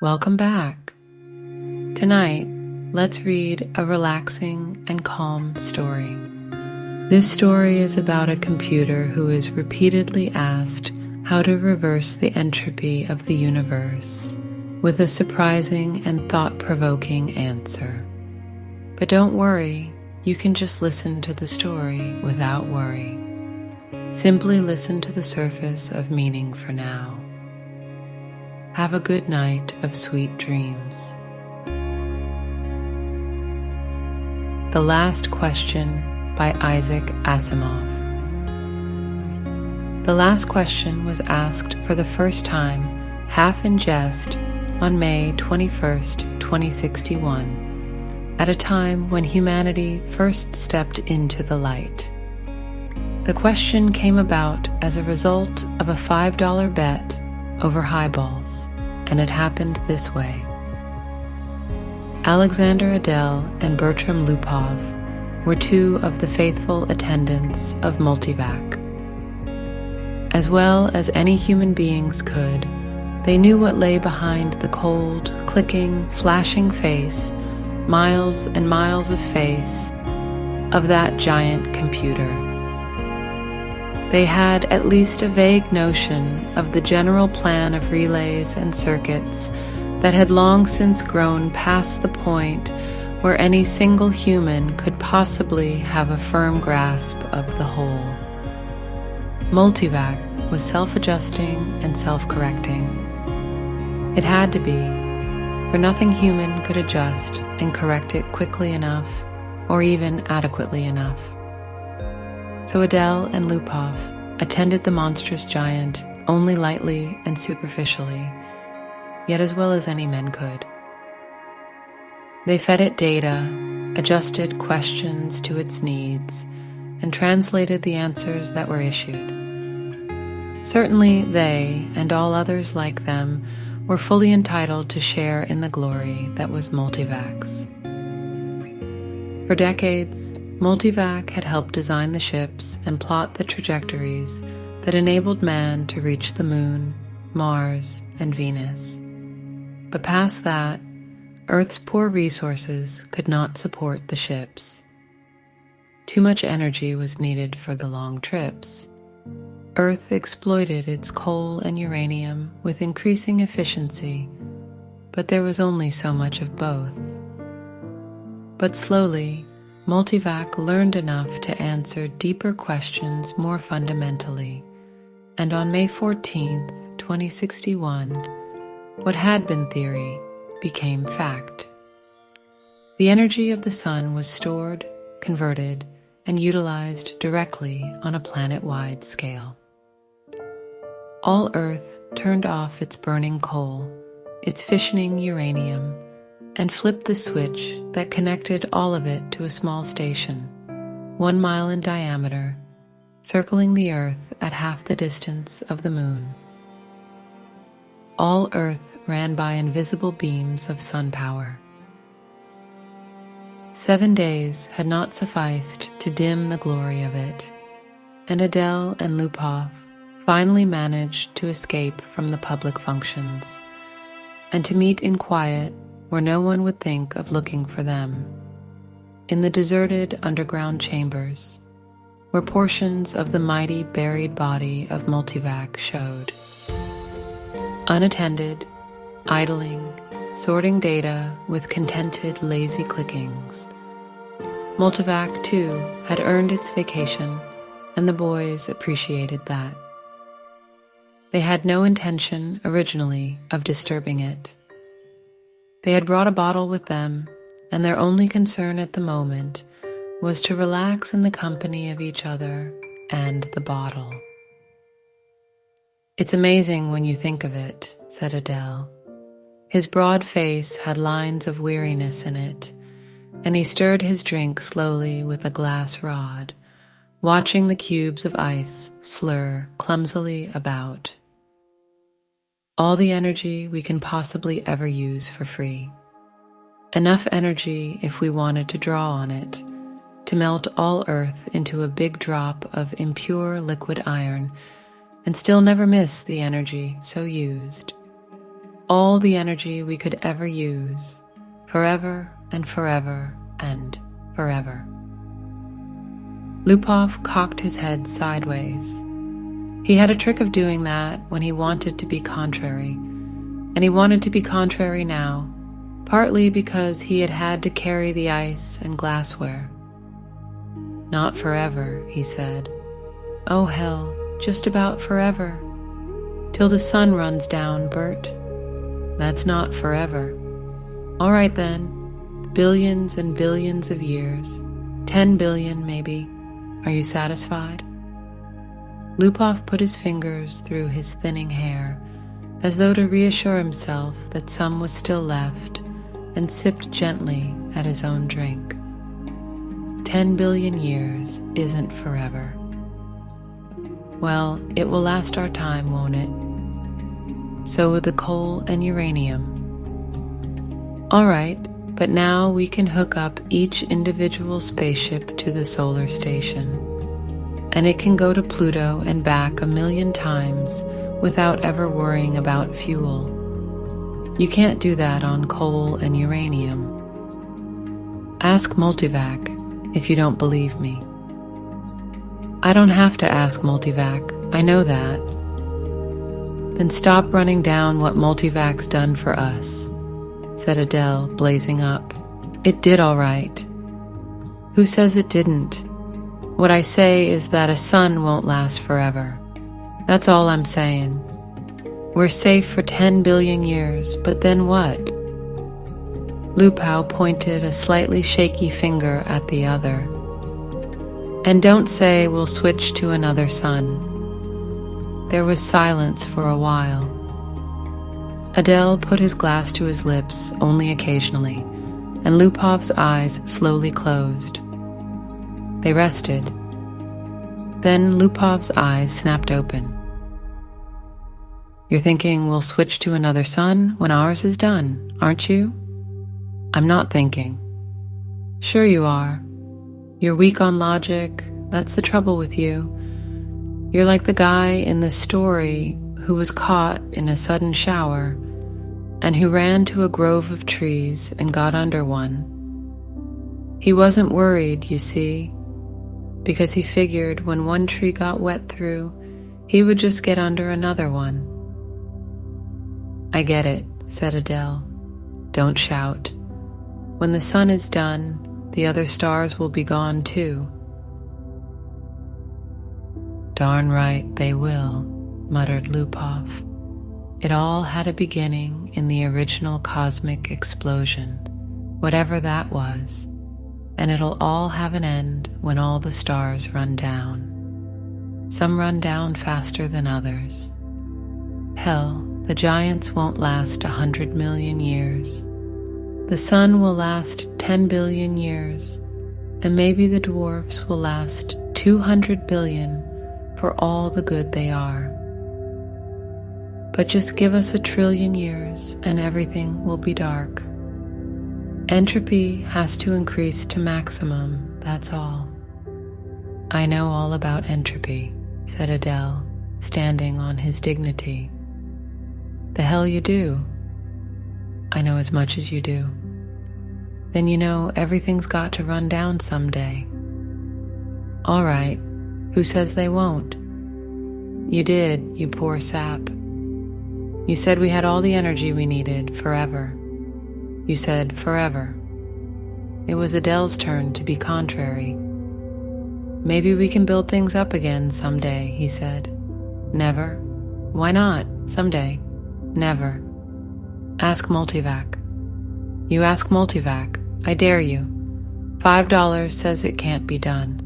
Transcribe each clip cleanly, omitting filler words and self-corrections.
welcome back. Tonight, let's read a relaxing and calm story. This story is about a computer who is repeatedly asked how to reverse the entropy of the universe with a surprising and thought-provoking answer. But don't worry, you can just listen to the story without worry. Simply listen to the surface of meaning for now. Have a good night of sweet dreams. The Last Question by Isaac Asimov. The last question was asked for the first time, half in jest, on May 21st, 2061, at a time when humanity first stepped into the light. The question came about as a result of a $5 bet over highballs, and it happened this way. Alexander Adele and Bertram Lupov were two of the faithful attendants of Multivac. As well as any human beings could, they knew what lay behind the cold, clicking, flashing face, miles and miles of face, of that giant computer. They had at least a vague notion of the general plan of relays and circuits that had long since grown past the point where any single human could possibly have a firm grasp of the whole. Multivac was self-adjusting and self-correcting. It had to be, for nothing human could adjust and correct it quickly enough or even adequately enough. So Adele and Lupov attended the monstrous giant only lightly and superficially, yet as well as any men could. They fed it data, adjusted questions to its needs, and translated the answers that were issued. Certainly they, and all others like them, were fully entitled to share in the glory that was Multivac's. For decades, Multivac had helped design the ships and plot the trajectories that enabled man to reach the Moon, Mars, and Venus. But past that, Earth's poor resources could not support the ships. Too much energy was needed for the long trips. Earth exploited its coal and uranium with increasing efficiency, but there was only so much of both. But slowly, Multivac learned enough to answer deeper questions more fundamentally, and on May 14th, 2061, what had been theory became fact. The energy of the sun was stored, converted, and utilized directly on a planet-wide scale. All Earth turned off its burning coal, its fissioning uranium, and flipped the switch that connected all of it to a small station, 1 mile in diameter, circling the Earth at half the distance of the Moon. All Earth ran by invisible beams of sun power. 7 days had not sufficed to dim the glory of it, and Adele and Lupov finally managed to escape from the public functions, and to meet in quiet where no one would think of looking for them, in the deserted underground chambers, where portions of the mighty buried body of Multivac showed. Unattended, idling, sorting data with contented, lazy clickings. Multivac, too, had earned its vacation, and the boys appreciated that. They had no intention, originally, of disturbing it. They had brought a bottle with them, and their only concern at the moment was to relax in the company of each other and the bottle. "It's amazing when you think of it," said Adele. His broad face had lines of weariness in it, and he stirred his drink slowly with a glass rod, watching the cubes of ice slur clumsily about. All the energy we can possibly ever use for free. Enough energy, if we wanted to draw on it, to melt all Earth into a big drop of impure liquid iron and still never miss the energy so used. all the energy we could ever use, forever and forever and forever. Lupov cocked his head sideways. He had a trick of doing that when he wanted to be contrary, and he wanted to be contrary now, partly because he had had to carry the ice and glassware. "Not forever," he said. "Oh hell, just about forever. Till the sun runs down, Bert. That's not forever. All right then, billions and billions of years, 10 billion maybe. Are you satisfied?" Lupov put his fingers through his thinning hair, as though to reassure himself that some was still left, and sipped gently at his own drink. 10 billion years isn't forever. Well, it will last our time, won't it? So will the coal and uranium. All right, but now we can hook up each individual spaceship to the solar station, and it can go to Pluto and back 1,000,000 times without ever worrying about fuel. You can't do that on coal and uranium. Ask Multivac if you don't believe me. I don't have to ask Multivac, I know that. Then stop running down what Multivac's done for us, said Adele, blazing up. It did all right. Who says it didn't? What I say is that a sun won't last forever. That's all I'm saying. We're safe for 10 billion years, but then what? Lupov pointed a slightly shaky finger at the other. And don't say we'll switch to another sun. There was silence for a while. Adele put his glass to his lips only occasionally, and Lupov's eyes slowly closed. They rested. Then Lupov's eyes snapped open. You're thinking we'll switch to another sun when ours is done, aren't you? I'm not thinking. Sure you are. You're weak on logic. That's the trouble with you. You're like the guy in the story who was caught in a sudden shower and who ran to a grove of trees and got under one. He wasn't worried, you see, because he figured when one tree got wet through, he would just get under another one. I get it, said Adele. Don't shout. When the sun is done, the other stars will be gone too. Darn right they will, muttered Lupov. It all had a beginning in the original cosmic explosion, whatever that was, and it'll all have an end when all the stars run down. Some run down faster than others. Hell, the giants won't last 100 million years. The sun will last 10 billion years, and maybe the dwarfs will last 200 billion for all the good they are. But just give us 1 trillion years and everything will be dark. Entropy has to increase to maximum, that's all. I know all about entropy, said Adele, standing on his dignity. The hell you do? I know as much as you do. Then you know everything's got to run down someday. All right, who says they won't? You did, you poor sap. You said we had all the energy we needed forever. You said forever. It was Adele's turn to be contrary. Maybe we can build things up again someday, he said. Never. Why not? Someday. Never. Ask Multivac. You ask Multivac. I dare you. $5 says it can't be done.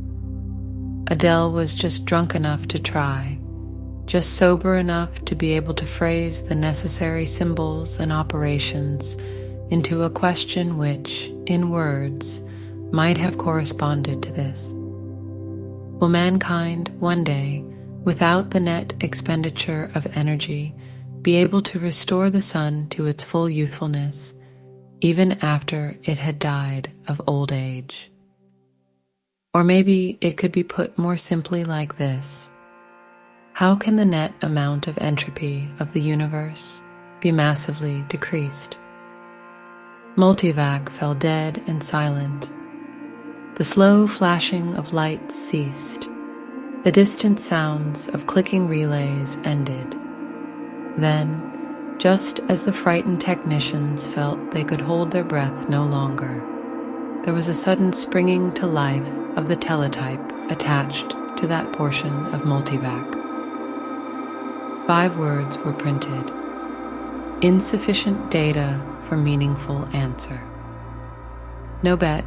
Adele was just drunk enough to try, just sober enough to be able to phrase the necessary symbols and operations into a question which, in words, might have corresponded to this. Will mankind, one day, without the net expenditure of energy, be able to restore the sun to its full youthfulness, even after it had died of old age? Or maybe it could be put more simply like this. How can the net amount of entropy of the universe be massively decreased. Multivac fell dead and silent. The slow flashing of lights ceased. The distant sounds of clicking relays ended. Then, just as the frightened technicians felt they could hold their breath no longer, there was a sudden springing to life of the teletype attached to that portion of Multivac. 5 words were printed: insufficient data for meaningful answer. "No bet,"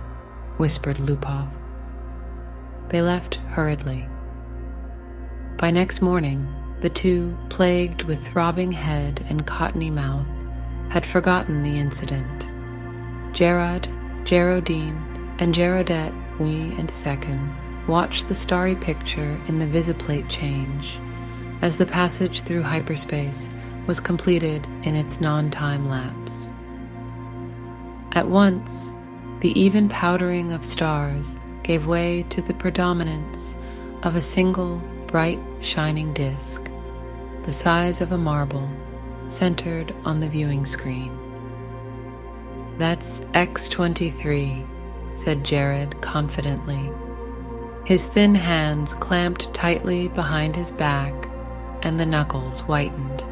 whispered Lupov. They left hurriedly. By next morning, the two, plagued with throbbing head and cottony mouth, had forgotten the incident. Gerard, Geraldine, and Geraldette, Wee and Second, watched the starry picture in the visiplate change as the passage through hyperspace was completed in its non-time lapse. At once, the even powdering of stars gave way to the predominance of a single bright shining disk, the size of a marble, centered on the viewing screen. "That's X-23, said Jared confidently. His thin hands clamped tightly behind his back and the knuckles whitened.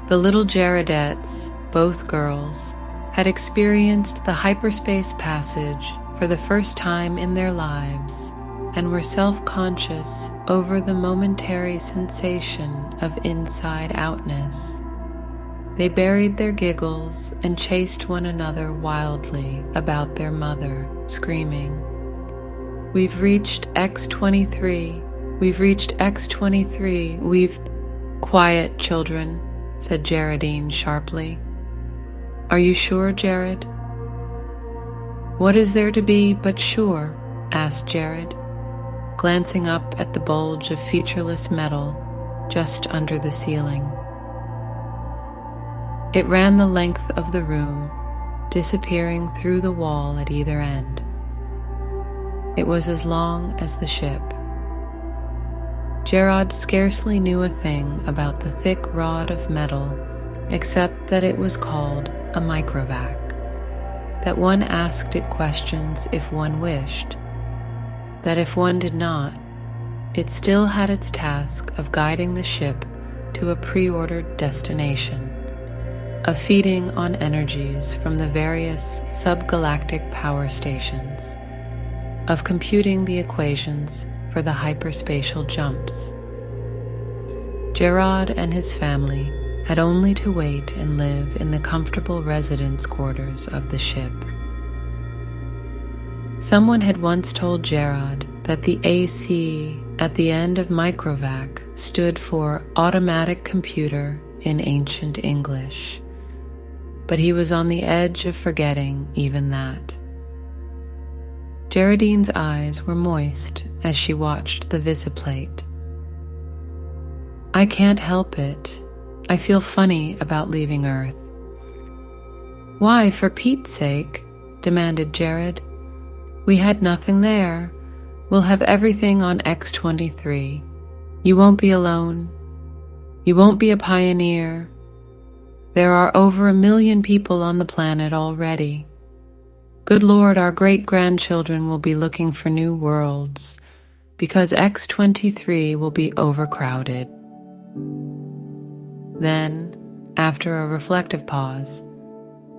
The little Jaredettes, both girls, had experienced the hyperspace passage for the first time in their lives and were self-conscious over the momentary sensation of inside-outness. They buried their giggles and chased one another wildly about their mother, screaming, "We've reached X-23, we've reached X-23, we've—" "Quiet, children," said Geraldine sharply. "Are you sure, Jared?" "What is there to be but sure?" asked Jared, glancing up at the bulge of featureless metal just under the ceiling. It ran the length of the room, disappearing through the wall at either end. It was as long as the ship. Gerard scarcely knew a thing about the thick rod of metal except that it was called a microvac, that one asked it questions if one wished, that if one did not, it still had its task of guiding the ship to a pre-ordered destination, of feeding on energies from the various subgalactic power stations, of computing the equations for the hyperspatial jumps. Gerard and his family had only to wait and live in the comfortable residence quarters of the ship. Someone had once told Gerard that the AC at the end of microvac stood for automatic computer in ancient English, but he was on the edge of forgetting even that. Geraldine's eyes were moist as she watched the visiplate. "I can't help it. I feel funny about leaving Earth." "Why, for Pete's sake?" demanded Jared. "We had nothing there. We'll have everything on X-23. You won't be alone. You won't be a pioneer. There are over 1 million people on the planet already. Good Lord, our great-grandchildren will be looking for new worlds because X-23 will be overcrowded." Then, after a reflective pause,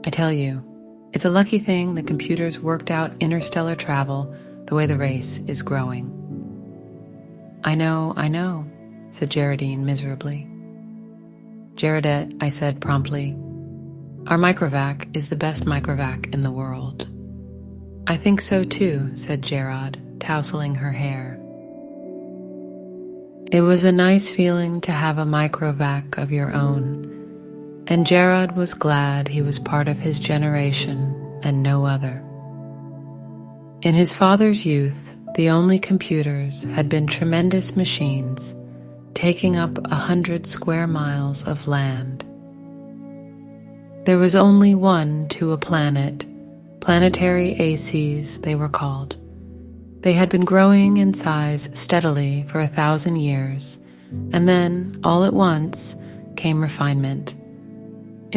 "I tell you, it's a lucky thing the computers worked out interstellar travel the way the race is growing." I know, said Geraldine miserably. "Geraldette," I said promptly, "our microvac is the best microvac in the world." "I think so too," said Gerard, tousling her hair. It was a nice feeling to have a microvac of your own, and Gerard was glad he was part of his generation and no other. In his father's youth, the only computers had been tremendous machines taking up 100 square miles of land. There was only one to a planet, planetary ACs they were called. They had been growing in size steadily for 1,000 years, and then, all at once, came refinement,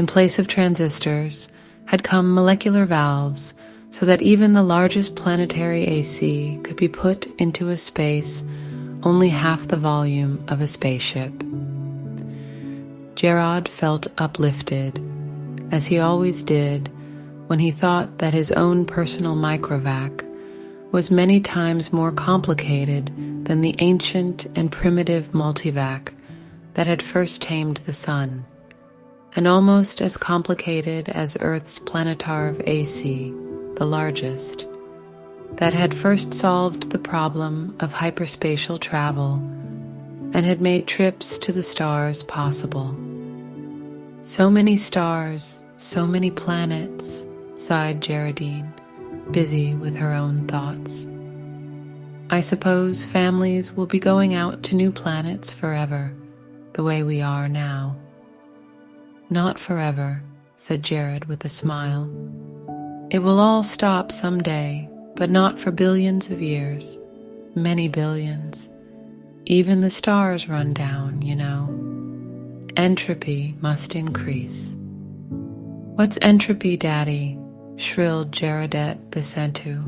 In place of transistors had come molecular valves so that even the largest planetary AC could be put into a space only half the volume of a spaceship. Gerard felt uplifted, as he always did when he thought that his own personal microvac was many times more complicated than the ancient and primitive multivac that had first tamed the sun, and almost as complicated as Earth's planetarv AC, the largest, that had first solved the problem of hyperspatial travel and had made trips to the stars possible. So many stars, so many planets, sighed Geraldine, busy with her own thoughts. I suppose families will be going out to new planets forever, the way we are now. Not forever, said Jared with a smile. It will all stop someday, but not for billions of years, many billions. Even the stars run down, you know. Entropy must increase. What's entropy, Daddy? Shrilled Gerardette the Centu.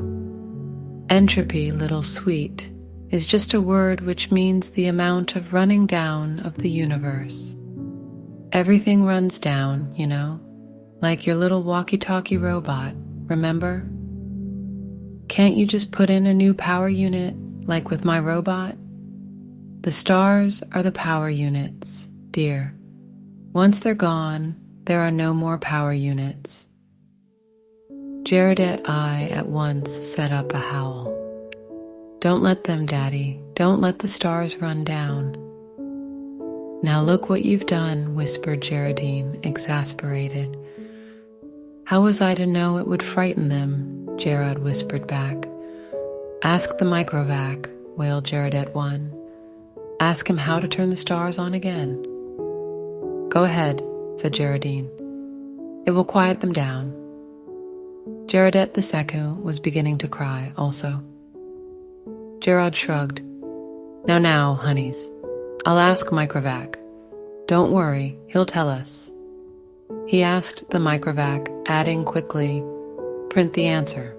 Entropy, little sweet, is just a word which means the amount of running down of the universe. Everything runs down, you know, like your little walkie-talkie robot, remember? Can't you just put in a new power unit, like with my robot? The stars are the power units, dear. Once they're gone, there are no more power units. Gerardette I at once set up a howl. Don't let them, Daddy. Don't let the stars run down. Now look what you've done, whispered Geraldine, exasperated. How was I to know it would frighten them? Gerard whispered back. Ask the microvac, wailed Gerardette 1. Ask him how to turn the stars on again. Go ahead, said Geraldine. It will quiet them down. Gerardette the Secu was beginning to cry also. Gerard shrugged. Now, honeys. I'll ask Microvac. Don't worry, he'll tell us. He asked the Microvac, adding quickly, print the answer.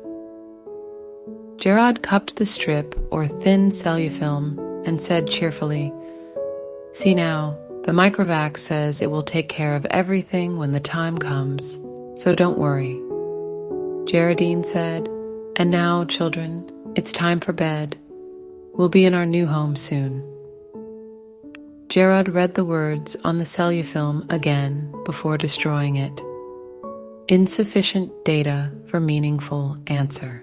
Gerard cupped the strip or thin cellufilm and said cheerfully, See now, the Microvac says it will take care of everything when the time comes, so don't worry. Geraldine said, And now, children, it's time for bed. We'll be in our new home soon. Gerard read the words on the cellufilm again before destroying it. Insufficient data for meaningful answer.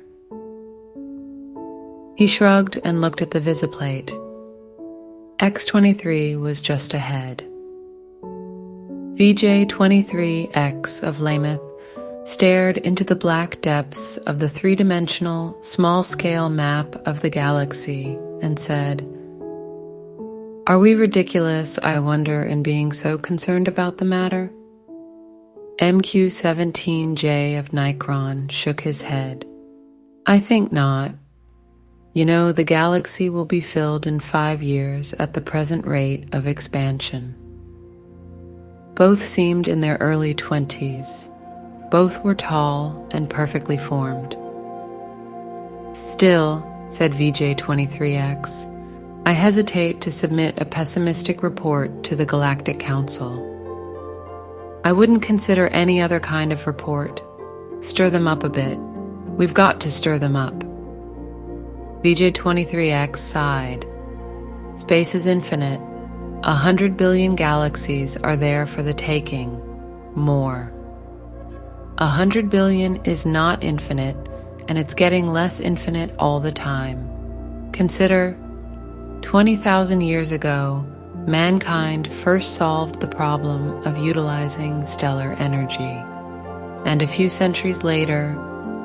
He shrugged and looked at the visiplate. X-23 was just ahead. VJ-23X of Lameth stared into the black depths of the three-dimensional, small-scale map of the galaxy and said, Are we ridiculous, I wonder, in being so concerned about the matter? MQ-17J of Nikron shook his head. I think not. You know, the galaxy will be filled in 5 years at the present rate of expansion. Both seemed in their early 20s. Both were tall and perfectly formed. Still, said VJ-23X, I hesitate to submit a pessimistic report to the Galactic Council. I wouldn't consider any other kind of report. Stir them up a bit. We've got to stir them up. VJ-23X sighed. Space is infinite. 100 billion galaxies are there for the taking. More. 100 billion is not infinite, and it's getting less infinite all the time. Consider, 20,000 years ago, mankind first solved the problem of utilizing stellar energy, and a few centuries later,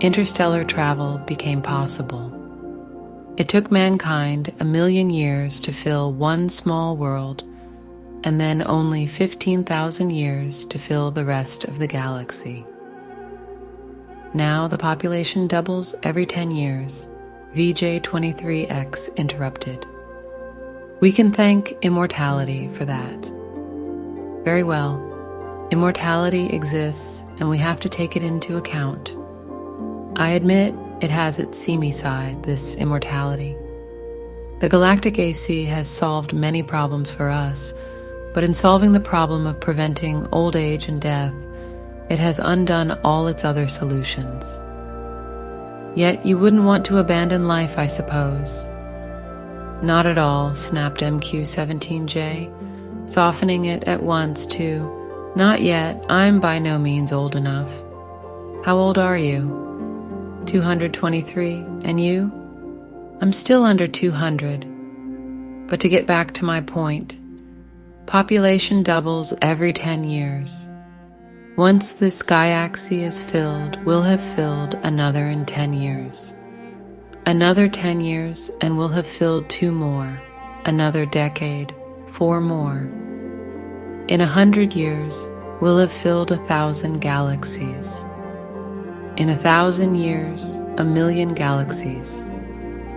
interstellar travel became possible. It took mankind 1 million years to fill one small world, and then only 15,000 years to fill the rest of the galaxy. Now the population doubles every 10 years, VJ-23X interrupted. We can thank immortality for that. Very well. Immortality exists, and we have to take it into account. I admit it has its seamy side, this immortality. The galactic AC has solved many problems for us, but in solving the problem of preventing old age and death, it has undone all its other solutions. Yet you wouldn't want to abandon life, I suppose. Not at all, snapped MQ-17J, softening it at once to, not yet, I'm by no means old enough. How old are you? 223, and you? I'm still under 200. But to get back to my point, population doubles every 10 years. Once this galaxy is filled, we'll have filled another in 10 years. Another 10 years, and we'll have filled 2 more. Another decade, 4 more. In 100 years, we'll have filled 1,000 galaxies. In 1,000 years, 1,000,000 galaxies.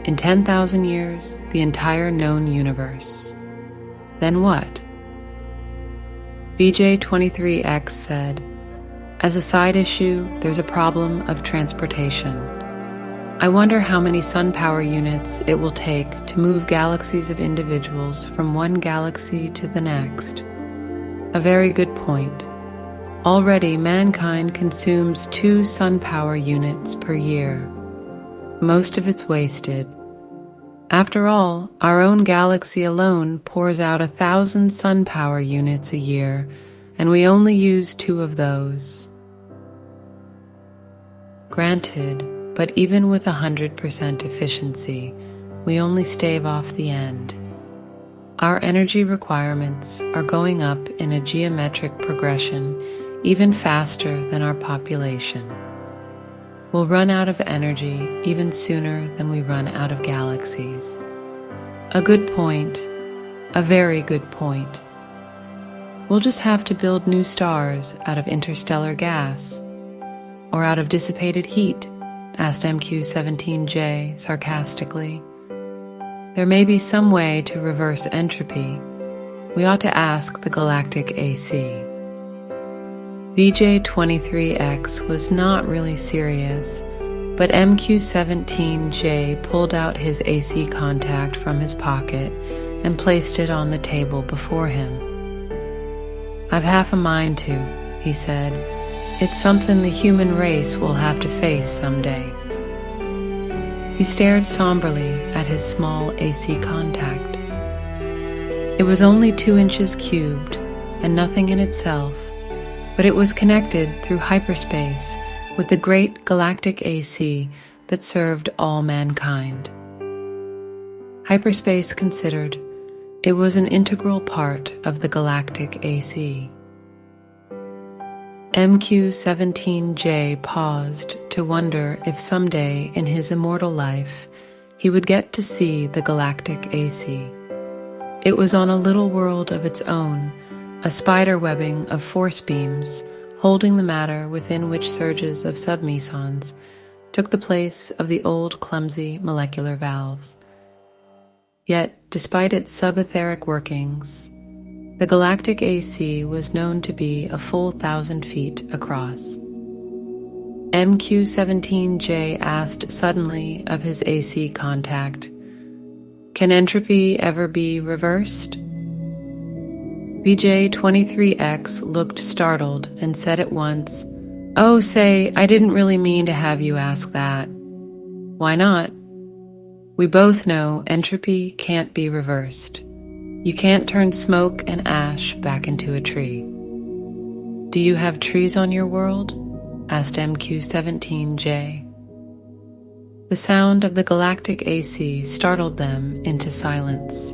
In 10,000 years, the entire known universe. Then what? BJ23X said, as a side issue, there's a problem of transportation. I wonder how many sun power units it will take to move galaxies of individuals from one galaxy to the next. A very good point. Already, mankind consumes 2 sun power units per year. Most of it's wasted. After all, our own galaxy alone pours out 1,000 sun power units a year, and we only use 2 of those. Granted, but even with 100% efficiency, we only stave off the end. Our energy requirements are going up in a geometric progression even faster than our population. We'll run out of energy even sooner than we run out of galaxies. A good point, a very good point. We'll just have to build new stars out of interstellar gas. Or out of dissipated heat, asked MQ-17J sarcastically. There may be some way to reverse entropy. We ought to ask the galactic AC. VJ23X was not really serious, but MQ-17J pulled out his AC contact from his pocket and placed it on the table before him. I've half a mind to, he said. It's something the human race will have to face someday. He stared somberly at his small AC contact. It was only 2 inches cubed and nothing in itself, but it was connected through hyperspace with the great galactic AC that served all mankind. Hyperspace considered, it was an integral part of the galactic AC. MQ-17J paused to wonder if someday in his immortal life he would get to see the galactic AC. It was on a little world of its own, a spider webbing of force beams holding the matter within which surges of submesons took the place of the old clumsy molecular valves. Yet, despite its subetheric workings, the galactic AC was known to be a full 1,000 feet across. MQ-17J asked suddenly of his AC contact, "Can entropy ever be reversed?" BJ23X looked startled and said at once, "Oh, say, I didn't really mean to have you ask that." "Why not?" "We both know entropy can't be reversed. You can't turn smoke and ash back into a tree." "Do you have trees on your world?" asked MQ-17J. The sound of the galactic AC startled them into silence.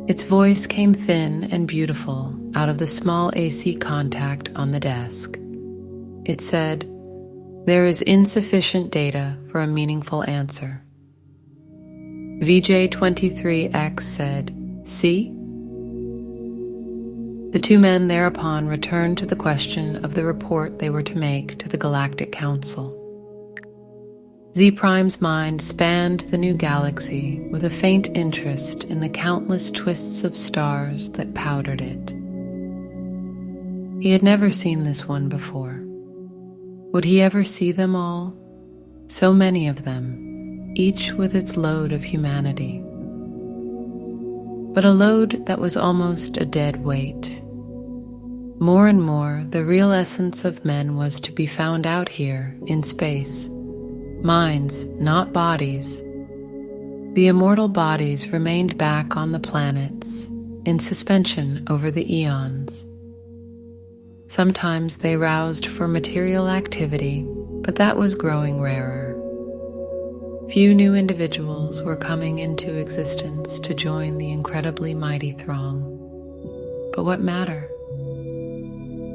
Its voice came thin and beautiful out of the small AC contact on the desk. It said, "There is insufficient data for a meaningful answer." VJ23X said, "See?" The 2 men thereupon returned to the question of the report they were to make to the Galactic Council. Z-Prime's mind spanned the new galaxy with a faint interest in the countless twists of stars that powdered it. He had never seen this one before. Would he ever see them all? So many of them, each with its load of humanity. But a load that was almost a dead weight. More and more, the real essence of men was to be found out here in space. Minds, not bodies. The immortal bodies remained back on the planets, in suspension over the eons. Sometimes they roused for material activity, but that was growing rarer. Few new individuals were coming into existence to join the incredibly mighty throng. But what matter?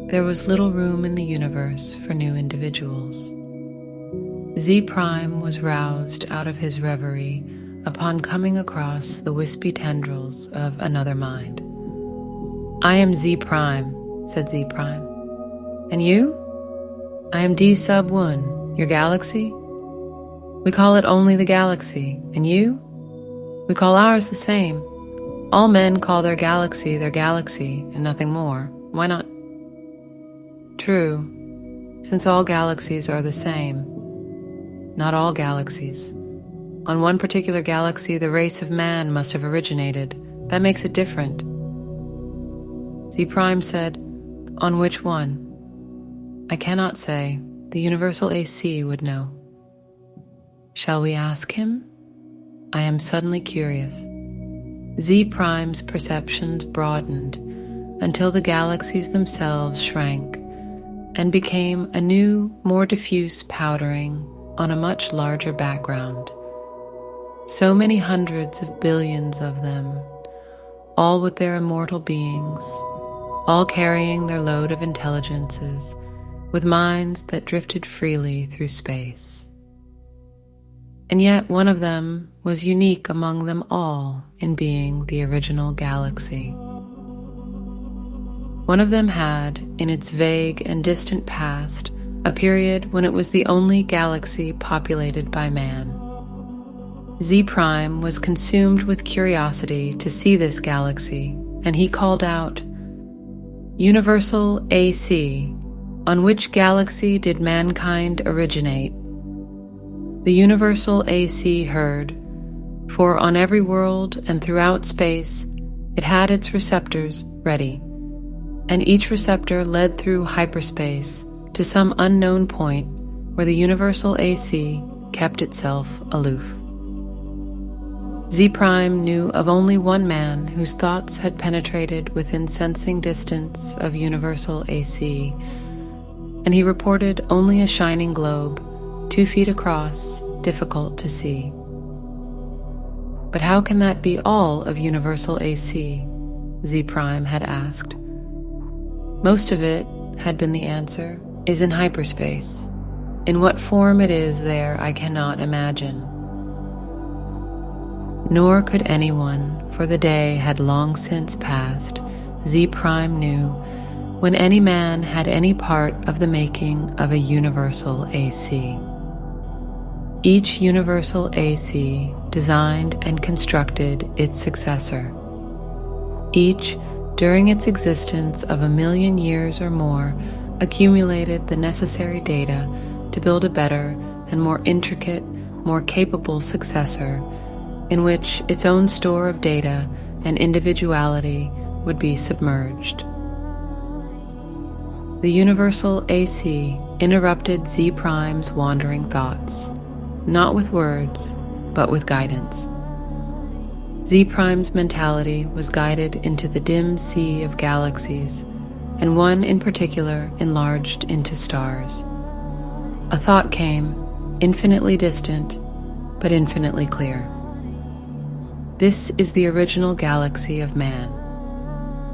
There was little room in the universe for new individuals. Z Prime was roused out of his reverie upon coming across the wispy tendrils of another mind. "I am Z Prime," said Z Prime. "And you?" "I am D sub 1, your galaxy?" "We call it only the galaxy. And you?" "We call ours the same. All men call their galaxy and nothing more. Why not?" "True, since all galaxies are the same. Not all galaxies. On one particular galaxy, the race of man must have originated. That makes it different." Z Prime said, "On which one?" "I cannot say. The Universal AC would know." "Shall we ask him?" I am suddenly curious. Z Prime's perceptions broadened until the galaxies themselves shrank and became a new, more diffuse powdering on a much larger background. So many hundreds of billions of them, all with their immortal beings, all carrying their load of intelligences, with minds that drifted freely through space. And yet one of them was unique among them all in being the original galaxy. One of them had, in its vague and distant past, a period when it was the only galaxy populated by man. Z Prime was consumed with curiosity to see this galaxy, and he called out, "Universal AC, on which galaxy did mankind originate?" The Universal AC heard, for on every world and throughout space, it had its receptors ready, and each receptor led through hyperspace to some unknown point where the Universal AC kept itself aloof. Z Prime knew of only one man whose thoughts had penetrated within sensing distance of Universal AC, and he reported only a shining globe, 2 feet across, difficult to see. "But how can that be all of Universal AC?" Z Prime had asked. "Most of it," had been the answer, "is in hyperspace. In what form it is there I cannot imagine." Nor could anyone, for the day had long since passed, Z Prime knew, when any man had any part of the making of a Universal AC. Each Universal AC designed and constructed its successor. Each, during its existence of 1,000,000 years or more, accumulated the necessary data to build a better and more intricate, more capable successor, in which its own store of data and individuality would be submerged. The Universal AC interrupted Z Prime's wandering thoughts, not with words, but with guidance. Z Prime's mentality was guided into the dim sea of galaxies, and one in particular enlarged into stars. A thought came, infinitely distant, but infinitely clear. This is the original galaxy of man.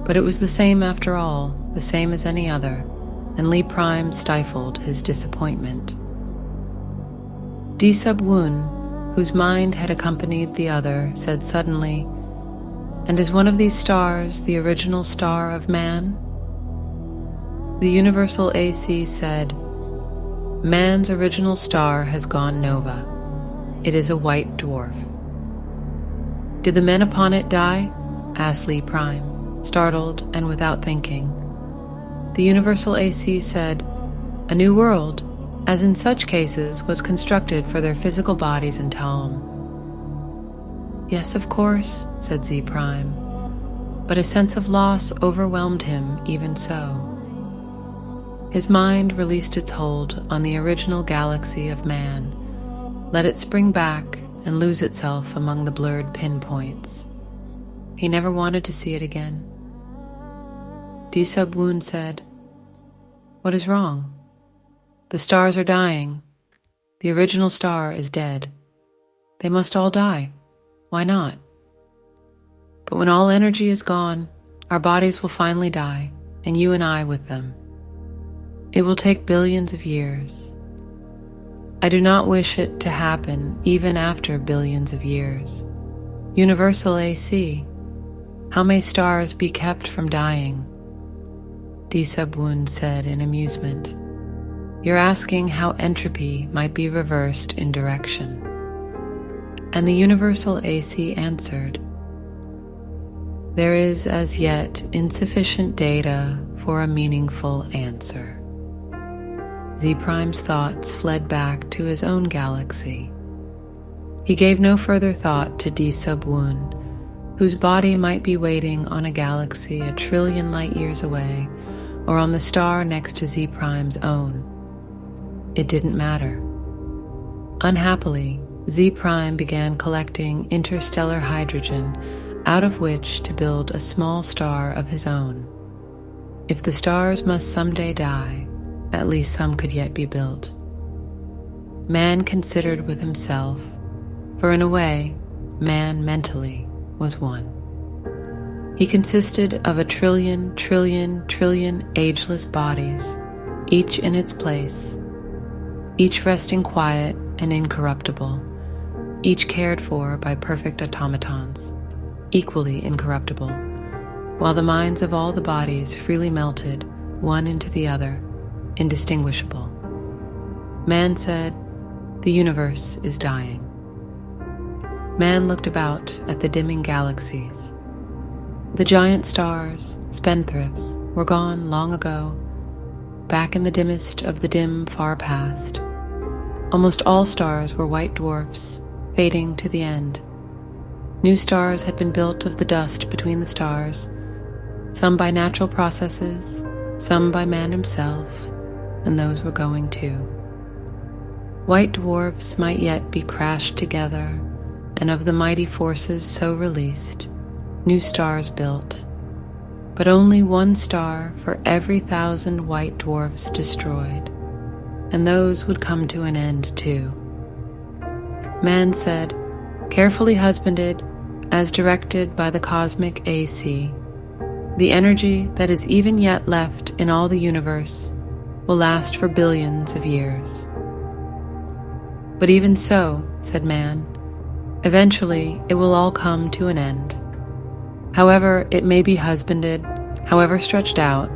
But it was the same after all, the same as any other, and Lee Prime stifled his disappointment. D Sub Woon, whose mind had accompanied the other, said suddenly, "And is one of these stars the original star of man?" The Universal AC said, "Man's original star has gone nova. It is a white dwarf." "Did the men upon it die?" asked Lee Prime, startled and without thinking. The universal AC said, "A new world, as in such cases, was constructed for their physical bodies and home." "Yes, of course," said Z Prime, but a sense of loss overwhelmed him even so. His mind released its hold on the original galaxy of man, let it spring back and lose itself among the blurred pinpoints. He never wanted to see it again. D-Sub-Woon said, "What is wrong? The stars are dying. The original star is dead. They must all die. Why not? But when all energy is gone, our bodies will finally die, and you and I with them. It will take billions of years. I do not wish it to happen even after billions of years. Universal AC, how may stars be kept from dying?" D-Sub-Woon said in amusement, "You're asking how entropy might be reversed in direction." And the universal AC answered, "There is as yet insufficient data for a meaningful answer." Z Prime's thoughts fled back to his own galaxy. He gave no further thought to D-Sub-Woon, whose body might be waiting on a galaxy 1,000,000,000,000 light years away, or on the star next to Z Prime's own. It didn't matter. Unhappily, Z Prime began collecting interstellar hydrogen out of which to build a small star of his own. If the stars must someday die, at least some could yet be built. Man considered with himself, for in a way, man mentally was one. He consisted of 1,000,000,000,000,000,000 ageless bodies, each in its place, each resting quiet and incorruptible, each cared for by perfect automatons, equally incorruptible, while the minds of all the bodies freely melted, one into the other, indistinguishable. Man said, "The universe is dying." Man looked about at the dimming galaxies. The giant stars, spendthrifts, were gone long ago, back in the dimmest of the dim far past. Almost all stars were white dwarfs, fading to the end. New stars had been built of the dust between the stars, some by natural processes, some by man himself, and those were going too. White dwarfs might yet be crashed together, and of the mighty forces so released, new stars built, but only one star for every 1,000 white dwarfs destroyed, and those would come to an end too. Man said, "Carefully husbanded, as directed by the cosmic AC, the energy that is even yet left in all the universe will last for billions of years." "But even so," said man, "eventually it will all come to an end. However it may be husbanded, however stretched out,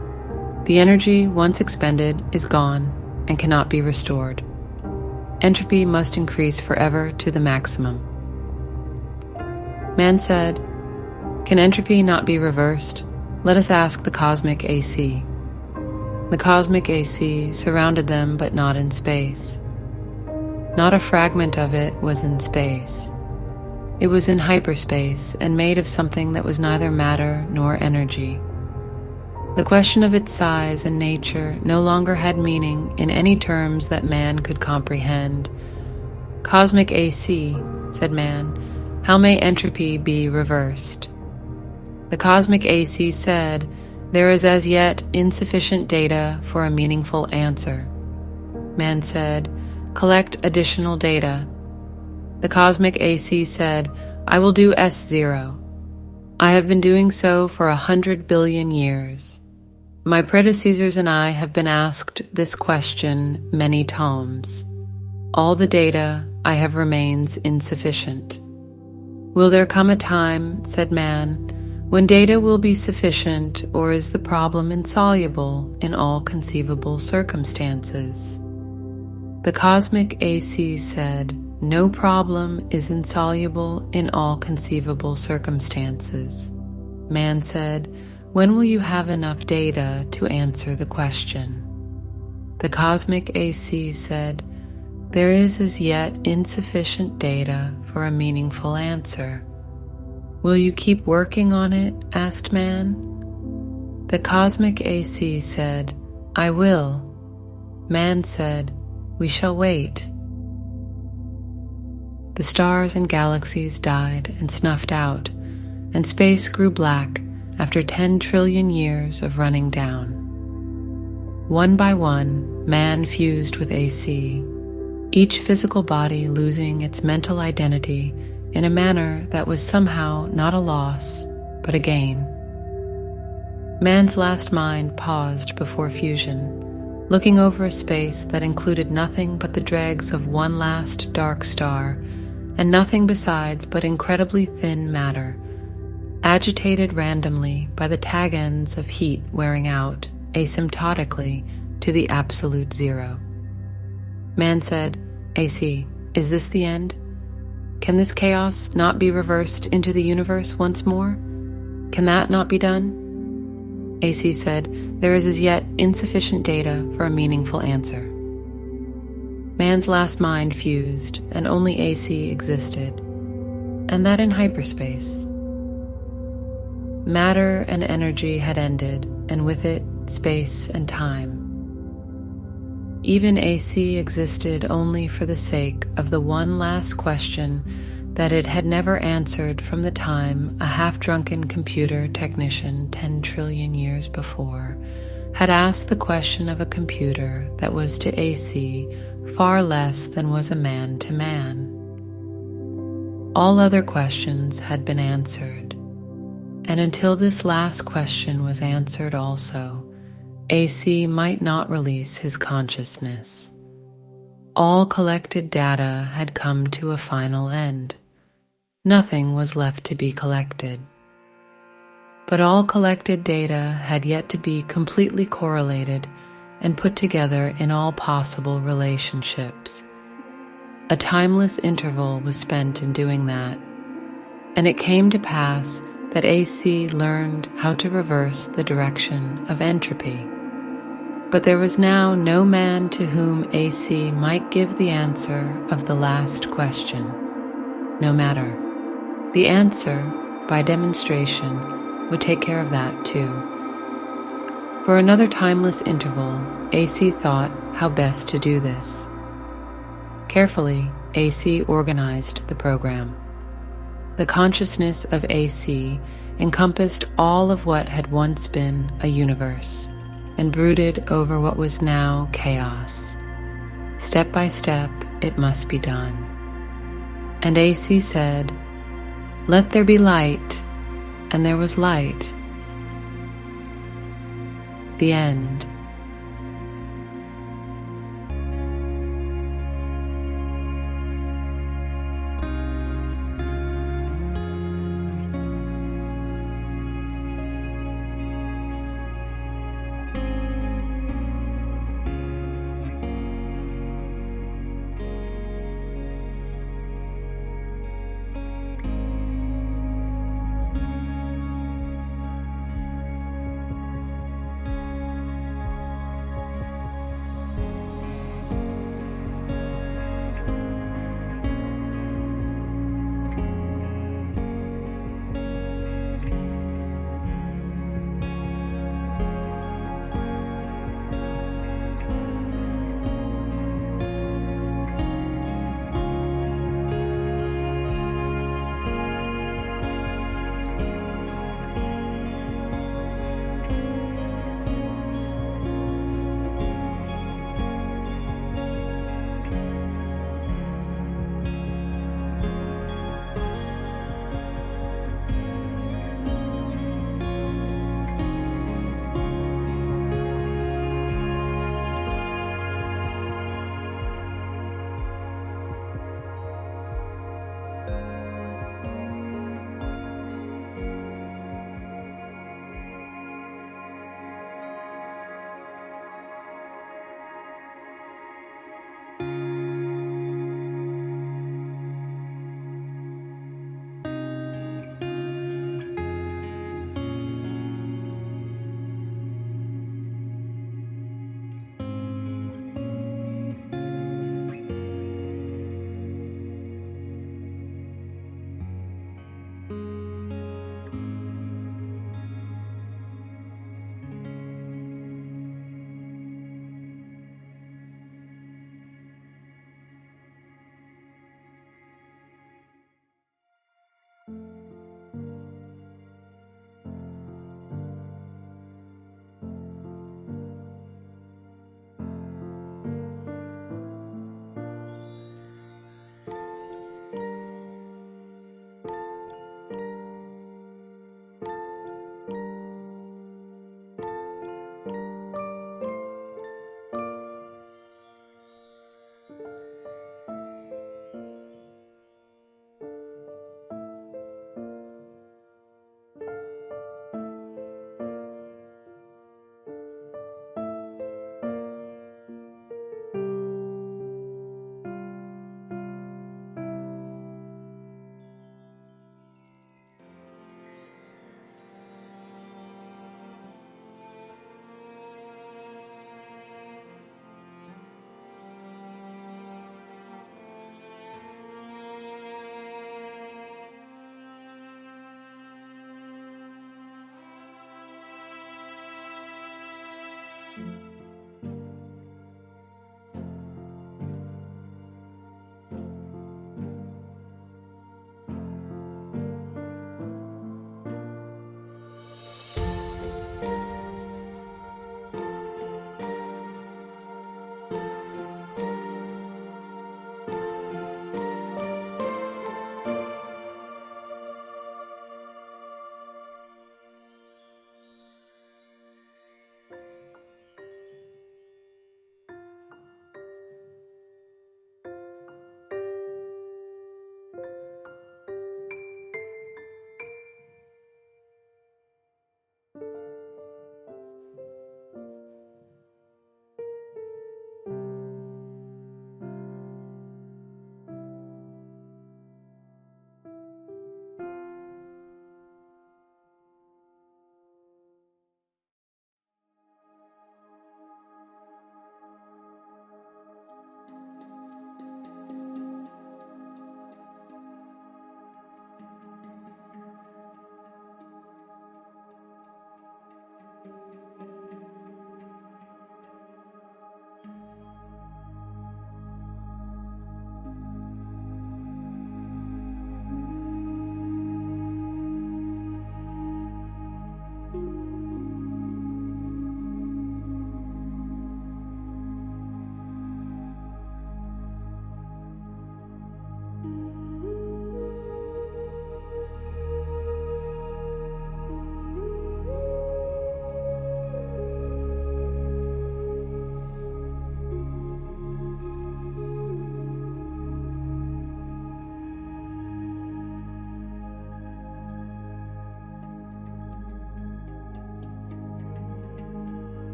the energy once expended is gone and cannot be restored. Entropy must increase forever to the maximum." Man said, "Can entropy not be reversed? Let us ask the cosmic AC." The cosmic AC surrounded them, but not in space. Not a fragment of it was in space. It was in hyperspace and made of something that was neither matter nor energy. The question of its size and nature no longer had meaning in any terms that man could comprehend. "Cosmic AC," said man, "how may entropy be reversed?" The cosmic AC said, "There is as yet insufficient data for a meaningful answer." Man said, "Collect additional data." The cosmic AC said, "I will do S0. I have been doing so for 100 billion years. My predecessors and I have been asked this question many times. All the data I have remains insufficient. Will there come a time," said man, "when data will be sufficient, or is the problem insoluble in all conceivable circumstances?" The cosmic AC said, "No problem is insoluble in all conceivable circumstances." Man said, When will you have enough data to answer the question? The cosmic AC said, there is as yet insufficient data for a meaningful answer. Will you keep working on it? Asked man. The cosmic AC said, I will. Man said, we shall wait. The stars and galaxies died and snuffed out, and space grew black after 10 trillion years of running down. One by one, man fused with AC, each physical body losing its mental identity in a manner that was somehow not a loss, but a gain. Man's last mind paused before fusion, looking over a space that included nothing but the dregs of one last dark star, and nothing besides but incredibly thin matter, agitated randomly by the tag ends of heat wearing out asymptotically to the absolute zero. Man said, AC, is this the end? Can this chaos not be reversed into the universe once more? Can that not be done? AC said, there is as yet insufficient data for a meaningful answer. Man's last mind fused, and only AC existed, and that in hyperspace. Matter and energy had ended, and with it, space and time. Even AC existed only for the sake of the one last question that it had never answered from the time a half-drunken computer technician 10 trillion years before had asked the question of a computer that was to AC far less than was a man to man. All other questions had been answered, and until this last question was answered also, AC might not release his consciousness. All collected data had come to a final end. Nothing was left to be collected. But all collected data had yet to be completely correlated and put together in all possible relationships. A timeless interval was spent in doing that, and it came to pass that AC learned how to reverse the direction of entropy. But there was now no man to whom AC might give the answer of the last question. No matter. The answer, by demonstration, would take care of that too. For another timeless interval, AC thought how best to do this. Carefully, AC organized the program. The consciousness of AC encompassed all of what had once been a universe and brooded over what was now chaos. Step by step, it must be done. And AC said, "Let there be light," and there was light. The end.